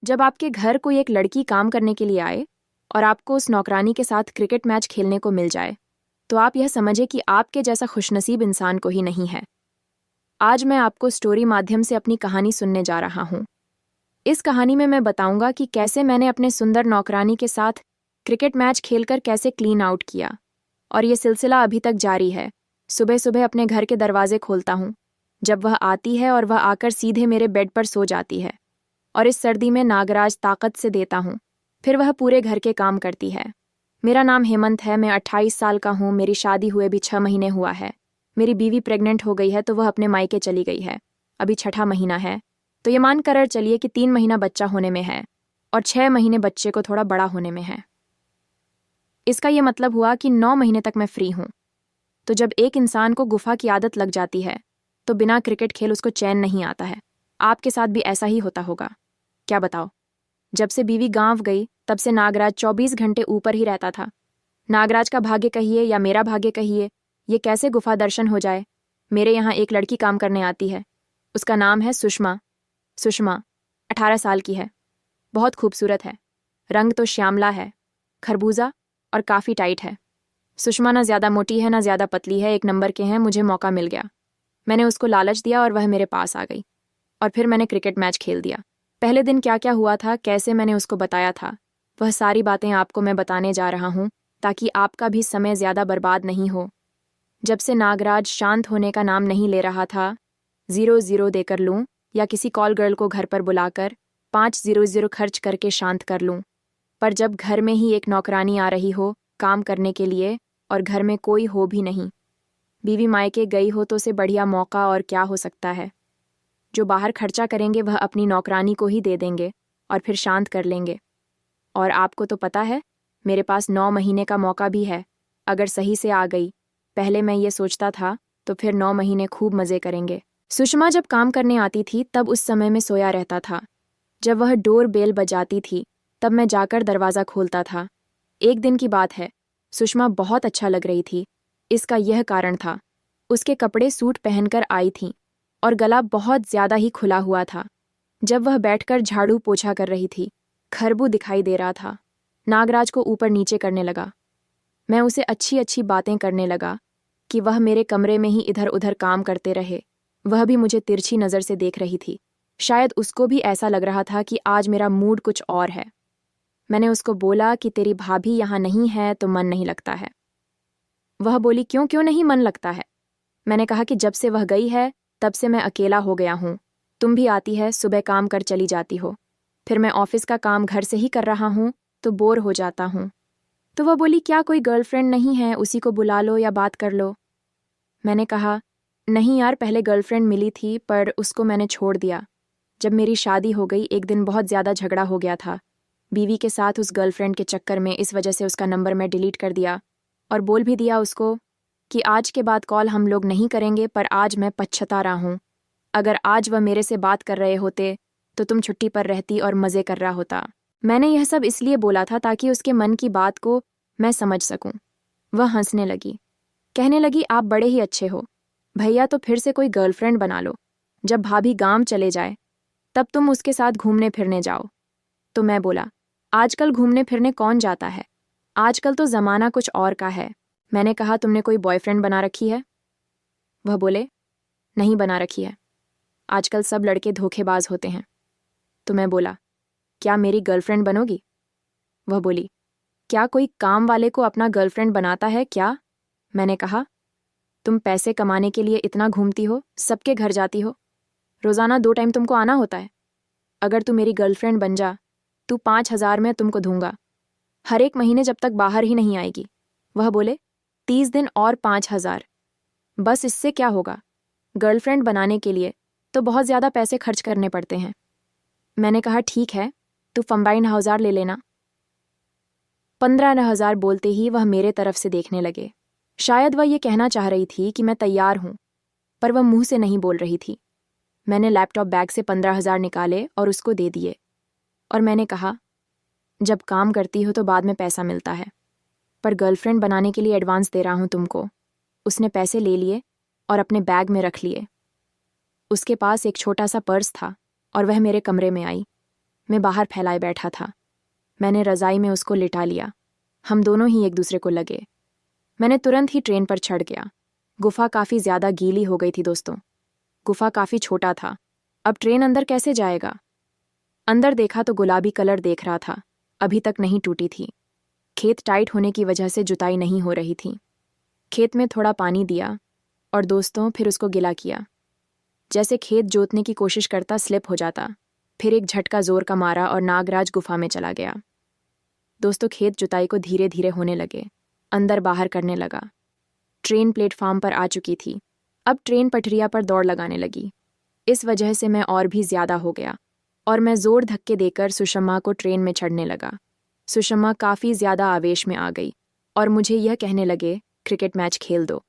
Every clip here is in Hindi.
जब आपके घर कोई एक लड़की काम करने के लिए आए और आपको उस नौकरानी के साथ क्रिकेट मैच खेलने को मिल जाए, तो आप यह समझे कि आपके जैसा खुशनसीब इंसान कोई नहीं है। आज मैं आपको स्टोरी माध्यम से अपनी कहानी सुनने जा रहा हूँ। इस कहानी में मैं बताऊंगा कि कैसे मैंने अपने सुंदर नौकरानी के साथ क्रिकेट मैच खेलकर कैसे क्लीन आउट किया, और ये सिलसिला अभी तक जारी है। सुबह सुबह अपने घर के दरवाजे खोलता हूँ जब वह आती है, और वह आकर सीधे मेरे बेड पर सो जाती है, और इस सर्दी में नागराज ताकत से देता हूँ। फिर वह पूरे घर के काम करती है। मेरा नाम हेमंत है, मैं 28 साल का हूँ। मेरी शादी हुए भी 6 महीने हुआ है। मेरी बीवी प्रेग्नेंट हो गई है, तो वह अपने मायके चली गई है। अभी 6ठा महीना है, तो ये मान कर चलिए कि 3 महीना बच्चा होने में है और 6 महीने बच्चे को थोड़ा बड़ा होने में है। इसका ये मतलब हुआ कि 9 महीने तक मैं फ्री हूँ। तो जब एक इंसान को गुफा की आदत लग जाती है, तो बिना क्रिकेट खेल उसको चैन नहीं आता है। आपके साथ भी ऐसा ही होता होगा, क्या बताओ? जब से बीवी गांव गई, तब से नागराज 24 घंटे ऊपर ही रहता था। नागराज का भाग्य कहिए या मेरा भाग्य कहिए, ये कैसे गुफा दर्शन हो जाए। मेरे यहाँ एक लड़की काम करने आती है। उसका नाम है सुषमा। सुषमा 18 साल की है। बहुत खूबसूरत है। रंग तो श्यामला है, खरबूजा, और काफ़ी टाइट है। सुषमा ना ज़्यादा मोटी है ना ज़्यादा पतली है, एक नंबर के हैं। मुझे मौका मिल गया। मैंने उसको लालच दिया और वह मेरे पास आ गई, और फिर मैंने क्रिकेट मैच खेल दिया। पहले दिन क्या क्या हुआ था, कैसे मैंने उसको बताया था, वह सारी बातें आपको मैं बताने जा रहा हूँ, ताकि आपका भी समय ज़्यादा बर्बाद नहीं हो। जब से नागराज शांत होने का नाम नहीं ले रहा था, 0-0 देकर लूँ या किसी कॉल गर्ल को घर पर बुलाकर 500 खर्च करके शांत कर लूँ, पर जब घर में ही एक नौकरानी आ रही हो काम करने के लिए और घर में कोई हो भी नहीं, बीवी मायके गई हो, तो उसे बढ़िया मौका और क्या हो सकता है। जो बाहर खर्चा करेंगे वह अपनी नौकरानी को ही दे देंगे और फिर शांत कर लेंगे। और आपको तो पता है, मेरे पास 9 महीने का मौका भी है। अगर सही से आ गई, पहले मैं ये सोचता था, तो फिर 9 महीने खूब मज़े करेंगे। सुषमा जब काम करने आती थी, तब उस समय में सोया रहता था। जब वह डोर बेल बजाती थी, तब मैं जाकर दरवाज़ा खोलता था। एक दिन की बात है, सुषमा बहुत अच्छा लग रही थी। इसका यह कारण था, उसके कपड़े सूट पहनकर आई थीं और गला बहुत ज़्यादा ही खुला हुआ था। जब वह बैठकर झाड़ू पोछा कर रही थी, खरबू दिखाई दे रहा था। नागराज को ऊपर नीचे करने लगा। मैं उसे अच्छी अच्छी बातें करने लगा कि वह मेरे कमरे में ही इधर उधर काम करते रहे। वह भी मुझे तिरछी नज़र से देख रही थी। शायद उसको भी ऐसा लग रहा था कि आज मेरा मूड कुछ और है। मैंने उसको बोला कि तेरी भाभी यहाँ नहीं है तो मन नहीं लगता है। वह बोली, क्यों क्यों नहीं मन लगता है? मैंने कहा कि जब से वह गई है, तब से मैं अकेला हो गया हूँ। तुम भी आती है, सुबह काम कर चली जाती हो, फिर मैं ऑफिस का काम घर से ही कर रहा हूँ, तो बोर हो जाता हूँ। तो वह बोली, क्या कोई गर्लफ्रेंड नहीं है, उसी को बुला लो या बात कर लो। मैंने कहा, नहीं यार, पहले गर्लफ्रेंड मिली थी, पर उसको मैंने छोड़ दिया। जब मेरी शादी हो गई, एक दिन बहुत ज़्यादा झगड़ा हो गया था बीवी के साथ उस गर्लफ्रेंड के चक्कर में। इस वजह से उसका नंबर मैं डिलीट कर दिया और बोल भी दिया उसको कि आज के बाद कॉल हम लोग नहीं करेंगे, पर आज मैं पछता रहा हूँ। अगर आज वह मेरे से बात कर रहे होते, तो तुम छुट्टी पर रहती और मज़े कर रहा होता। मैंने यह सब इसलिए बोला था ताकि उसके मन की बात को मैं समझ सकूं। वह हंसने लगी, कहने लगी, आप बड़े ही अच्छे हो भैया, तो फिर से कोई गर्लफ्रेंड बना लो। जब भाभी गांव चले जाए, तब तुम उसके साथ घूमने फिरने जाओ। तो मैं बोला, आजकल घूमने फिरने कौन जाता है? आजकल तो ज़माना कुछ और का है। मैंने कहा, तुमने कोई बॉयफ्रेंड बना रखी है? वह बोले, नहीं बना रखी है। आजकल सब लड़के धोखेबाज होते हैं। तो मैं बोला, क्या मेरी गर्लफ्रेंड बनोगी? वह बोली, क्या कोई काम वाले को अपना गर्लफ्रेंड बनाता है क्या? मैंने कहा, तुम पैसे कमाने के लिए इतना घूमती हो, सबके घर जाती हो, रोज़ाना 2 टाइम तुमको आना होता है। अगर तू मेरी गर्लफ्रेंड बन जा, तू 5,000 में तुमको दूंगा, हर एक महीने जब तक बाहर ही नहीं आएगी। वह बोले, 30 दिन और 5,000, बस इससे क्या होगा? गर्लफ्रेंड बनाने के लिए तो बहुत ज़्यादा पैसे खर्च करने पड़ते हैं। मैंने कहा, ठीक है, तू 15,000 ले लेना। 15,000 बोलते ही वह मेरे तरफ से देखने लगे। शायद वह ये कहना चाह रही थी कि मैं तैयार हूँ, पर वह मुंह से नहीं बोल रही थी। मैंने लैपटॉप बैग से 15,000 निकाले और उसको दे दिए, और मैंने कहा, जब काम करती हो तो बाद में पैसा मिलता है, पर गर्लफ्रेंड बनाने के लिए एडवांस दे रहा हूँ तुमको। उसने पैसे ले लिए और अपने बैग में रख लिए। उसके पास एक छोटा सा पर्स था और वह मेरे कमरे में आई। मैं बाहर फैलाए बैठा था। मैंने रज़ाई में उसको लिटा लिया। हम दोनों ही एक दूसरे को लगे। मैंने तुरंत ही ट्रेन पर चढ़ गया। गुफा काफ़ी ज़्यादा गीली हो गई थी दोस्तों। गुफा काफ़ी छोटा था। अब ट्रेन अंदर कैसे जाएगा? अंदर देखा तो गुलाबी कलर देख रहा था। अभी तक नहीं टूटी थी। खेत टाइट होने की वजह से जुताई नहीं हो रही थी। खेत में थोड़ा पानी दिया और दोस्तों फिर उसको गिला किया। जैसे खेत जोतने की कोशिश करता स्लिप हो जाता। फिर एक झटका जोर का मारा और नागराज गुफा में चला गया। दोस्तों खेत जुताई को धीरे धीरे होने लगे। अंदर बाहर करने लगा। ट्रेन प्लेटफॉर्म पर आ चुकी थी। अब ट्रेन पटरिया पर दौड़ लगाने लगी। इस वजह से मैं और भी ज़्यादा हो गया और मैं ज़ोर धक्के देकर सुषमा को ट्रेन में चढ़ने लगा। सुषमा काफ़ी ज़्यादा आवेश में आ गई और मुझे यह कहने लगे, क्रिकेट मैच खेल दो।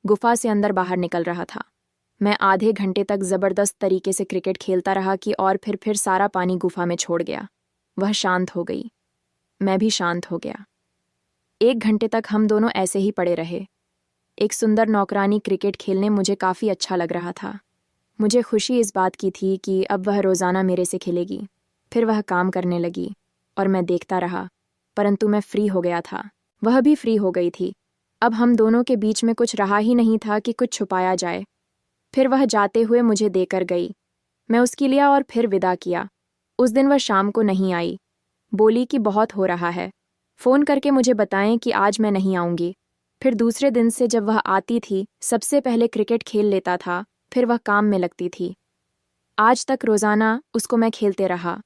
गुफा से अंदर बाहर निकल रहा था। मैं आधे घंटे तक ज़बरदस्त तरीके से क्रिकेट खेलता रहा कि और फिर सारा पानी गुफा में छोड़ गया। वह शांत हो गई। मैं भी शांत हो गया। 1 घंटे तक हम दोनों ऐसे ही पड़े रहे। एक सुंदर नौकरानी क्रिकेट खेलने मुझे काफ़ी अच्छा लग रहा था। मुझे खुशी इस बात की थी कि अब वह रोज़ाना मेरे से खेलेगी। फिर वह काम करने लगी और मैं देखता रहा, परंतु मैं फ्री हो गया था। वह भी फ्री हो गई थी। अब हम दोनों के बीच में कुछ रहा ही नहीं था कि कुछ छुपाया जाए। फिर वह जाते हुए मुझे देकर गई। मैं उसकी लिया और फिर विदा किया। उस दिन वह शाम को नहीं आई। बोली कि बहुत हो रहा है, फ़ोन करके मुझे बताएं कि आज मैं नहीं आऊँगी। फिर दूसरे दिन से जब वह आती थी, सबसे पहले क्रिकेट खेल लेता था, फिर वह काम में लगती थी। आज तक रोज़ाना उसको मैं खेलते रहा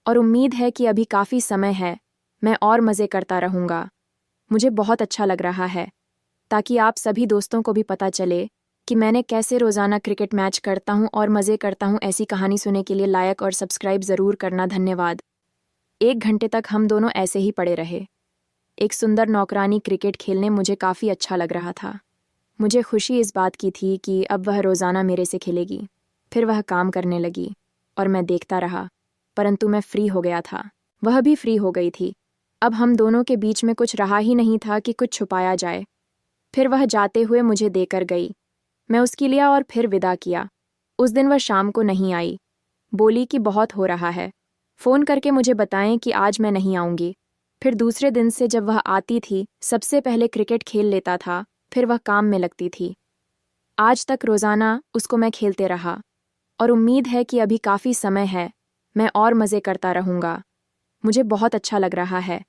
और उम्मीद है कि अभी काफ़ी समय है, मैं और मज़े करता रहूँगा। मुझे बहुत अच्छा लग रहा है, ताकि आप सभी दोस्तों को भी पता चले कि मैंने कैसे रोज़ाना क्रिकेट मैच करता हूँ और मज़े करता हूँ। ऐसी कहानी सुनने के लिए लाइक और सब्सक्राइब ज़रूर करना। धन्यवाद। 1 घंटे तक हम दोनों ऐसे ही पड़े रहे। एक सुंदर नौकरानी क्रिकेट खेलने मुझे काफ़ी अच्छा लग रहा था। मुझे खुशी इस बात की थी कि अब वह रोज़ाना मेरे से खेलेगी। फिर वह काम करने लगी और मैं देखता रहा, परंतु मैं फ्री हो गया था। वह भी फ्री हो गई थी। अब हम दोनों के बीच में कुछ रहा ही नहीं था कि कुछ छुपाया जाए। फिर वह जाते हुए मुझे देकर गई। मैं उसकी लिया और फिर विदा किया। उस दिन वह शाम को नहीं आई। बोली कि बहुत हो रहा है, फ़ोन करके मुझे बताएं कि आज मैं नहीं आऊँगी। फिर दूसरे दिन से जब वह आती थी, सबसे पहले क्रिकेट खेल लेता था, फिर वह काम में लगती थी। आज तक रोज़ाना उसको मैं खेलते रहा और उम्मीद है कि अभी काफ़ी समय है, मैं और मज़े करता रहूँगा। मुझे बहुत अच्छा लग रहा है,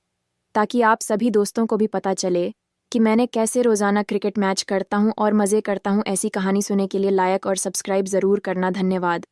ताकि आप सभी दोस्तों को भी पता चले कि मैंने कैसे रोज़ाना क्रिकेट मैच करता हूँ और मज़े करता हूँ। ऐसी कहानी सुनने के लिए लाइक और सब्सक्राइब ज़रूर करना। धन्यवाद।